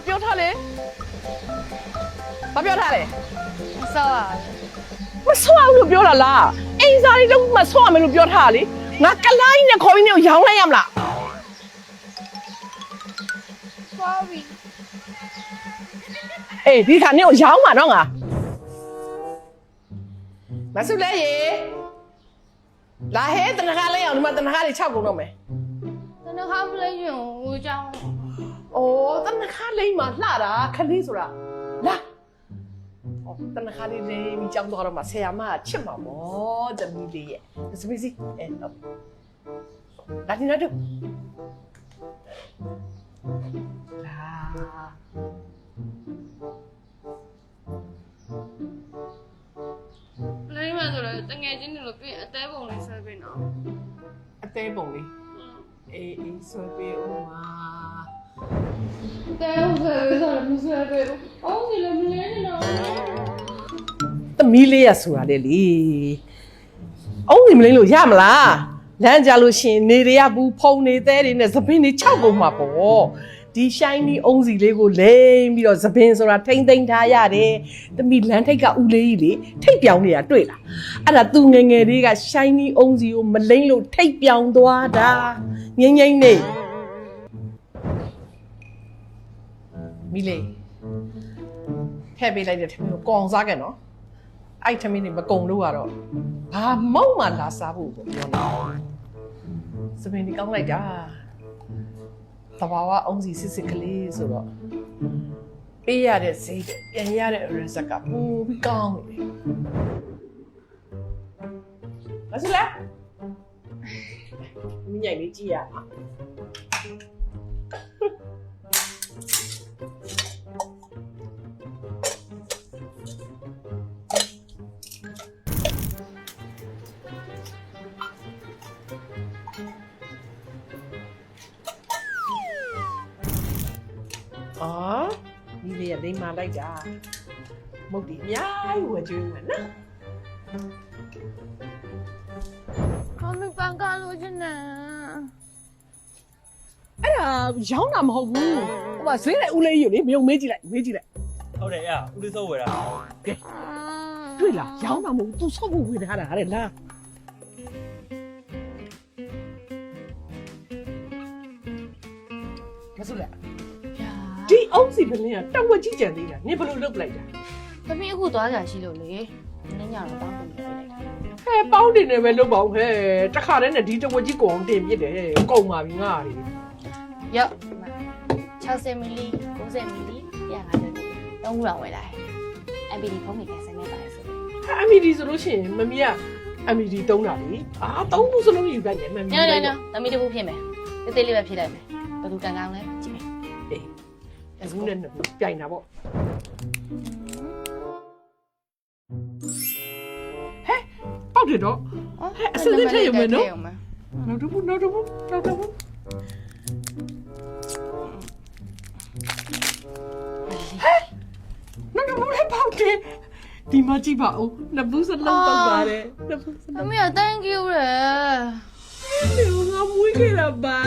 ပြောထားလေဘာပြောထားလဲ ဆောက်ရ မဆောက်လို့ပြောတာလားအိမ်စားလေးတော့မဆောက်ရမယ်လို့ပြောထားလေငါကလိုင်းနဲ့ခေါ်ပြီးနေရောင်းလိုက်ရမလား sorry အေးဒီခါနေကိုရောင်းမှာတော့ငါမဆုလဲရေလာဟဲတနခါလေးအောင်ဒီမှာတနခါလေး6ကုန်တော့မယ် တနခါမလေးရင်ဟိုကြောင်း ။အော်တနခါလေးမှာလှတာခလေးဆိုတာလာ။အော်တနခါလေးလေးပြီးကြောင်းသွားတော့မှဆရာမကချစ်မှာပေါ့တမီးလေးရဲ့။စပီစီအဲ့တော့လာဒီနာတို့လာ လေးမှဆိုတော့တငယ်ချင်းတွေလို့ပြင်အသေးပုံလေးဆွဲပေးနော် အသေးပုံလေးအေးအေးဆွဲပေးဦးမှာ အသေးပုံဆွဲပေးဆိုတော့မဆွဲပေးဘူးအော်ဒီလိုမလဲနေတော့ သမီးလေးရဆိုတာလေလေအုံးနေမလင်းလို့ရမလားလမ်းကြလို့ရှင်နေရရဘူးဖုံနေသေးတွေနဲ့သပင်းတွေ6ကုန်မှာပေါ့ဒီရှိုင်းဒီအုံးစီလေးကိုလိမ့်ပြီးတော့သပင်းဆိုတာထိမ့်သိမ့်ထားရတယ်သမီးလမ်းထိပ်ကဦးလေးကြီးလေထိပ်ပြောင်းနေတာတွေ့လားအဲ့ဒါသူငယ်ငယ်လေးကရှိုင်းဒီအုံးစီကိုမလိမ့်လို့ထိပ်ပြောင်းသွားတာငိမ့်ငိမ့်နေမီလေးထည့်ပေးလိုက်တဲ့ထမင်းကိုကောင်စားခဲ့နော်အဲ့ထမင်းနေမကုံလို့ကတော့ဘာမုံမှလာစားဖို့ပေါ့ပြောနေစပင်းဒီကောင်းလိုက်တာတဘာဝအုံးစီစစ်စစ်ကလေးဆိုတော့ပေးရတဲ့ဈေးပြန်ရတဲ့ result ကပိုပြီးကောင်းနေတယ်မဆလာမြင်ရိုက်လေးကြည့်ရအောင်အော်ဒီလေးကလိမ့်မာလိုက်တာမုတ်ဒီအများကြီးဝယ်ကျွေးမယ်နော် ခမပန်ကားလို့ချင်တယ် အဲ့ဒါရောင်းတာမဟုတ်ဘူးဟိုမှာဈေးတဲ့ဦးလေးကြီးကိုလေမယုံမေးကြည့်လိုက် ဟုတ်တယ်အဲ့ဦးလေးစောဝယ်တာ ကဲတွေ့လားရောင်းတာမဟုတ်ဘူး तू ဆော့ဖို့ဝယ်ထားတာတဲ့လားမဆုလားဒီအုံးစီပလင်းကတဝက်ကြီးကြံသေးတာနင်ဘယ်လိုလုပ်လိုက်တာ သမီးအခုသွားကြရှိလို့လေနင်းညတော့တောင်းကုန်ပေးလိုက်တာ ဟဲ့ပေါင်းတင်နေပဲလုပ်ပါဦးဟဲ့တခါတည်းနဲ့ဒီတဝက်ကြီးကိုအောင်တင်ပြစ်တယ်ကုန်ပါပြီငါလေ ရော့60မီလီ90မီလီ150မီလီ3ခုလောက်ဝယ်လိုက် MPD ဖုန်းမိကန်စနေပါလေဆို MD ဆိုလို့ရှိရင်မမီးက MD တုံးတာလေသုံးခုစလုံးယူလိုက်တယ်မမီး ညသမီးတခုဖြစ်မယ်တေးသေးလေးပဲဖြစ်လိုက်မယ်ဘယ်သူကန်ကောင်းလဲကြည့်မယ် အေးအခုနဲ့နှစ်ခုပြိုင်တာပေါ့ဟဲ့ပေါက်တယ်တော့ဟဲ့အစင်းထည့်ရမယ်နော်နောက်တော့ဘူးနောက်တော့ဘူးနောက်တော့ဘူးဟဲ့ပေါက်တယ်ဒီမကြည့်ပါဦးနှစ်ဘူးစလုံးတော့ပါတယ်နှစ်ဘူးစ ။ လုံး မမေက thank you ရယ် ဒီငါမွေးခဲ့တာပါ